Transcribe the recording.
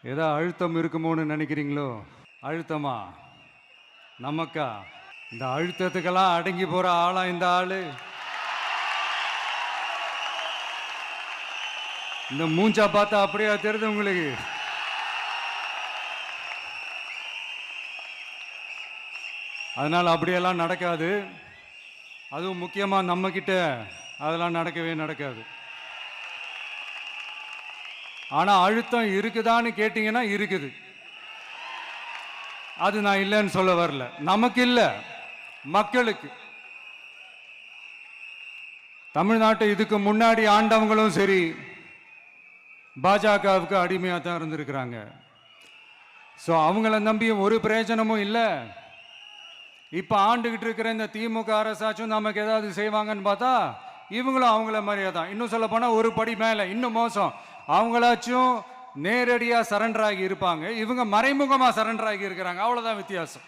ஏதோ அழுத்தம் இருக்குமோன்னு நினைக்கிறீங்களோ? அழுத்தமா? நமக்கா? இந்த அழுத்தத்துக்கெல்லாம் அடங்கி போற ஆளா இந்த ஆளு? இந்த மூஞ்சா பார்த்தா அப்படியா தெரியுது உங்களுக்கு? அதனால் அப்படியெல்லாம் நடக்காது. அதுவும் முக்கியமாக நம்மக்கிட்ட அதெல்லாம் நடக்கவே நடக்காது. ஆனால் அழுத்தம் இருக்குதான்னு கேட்டிங்கன்னா இருக்குது. அது நான் இல்லைன்னு சொல்ல வரல. நமக்கு இல்லை, மக்களுக்கு. தமிழ்நாட்டை இதுக்கு முன்னாடி ஆண்டவங்களும் சரி பாஜகவுக்கு அடிமையாக தான் இருந்திருக்கிறாங்க. ஸோ அவங்கள நம்பியும் ஒரு பிரயோஜனமும் இல்லை. இப்போ ஆண்டுகிட்டு இருக்கிற இந்த திமுக அரசாச்சும் நமக்கு ஏதாவது செய்வாங்கன்னு பார்த்தா இவங்களும் அவங்கள மாதிரியே தான். இன்னும் சொல்ல போனால் ஒரு படி மேலே, இன்னும் மோசம். அவங்களாச்சும் நேரடியாக சரண்டர் ஆகி இருப்பாங்க, இவங்க மறைமுகமாக சரண்டர் ஆகி இருக்கிறாங்க. அவ்வளோதான் வித்தியாசம்.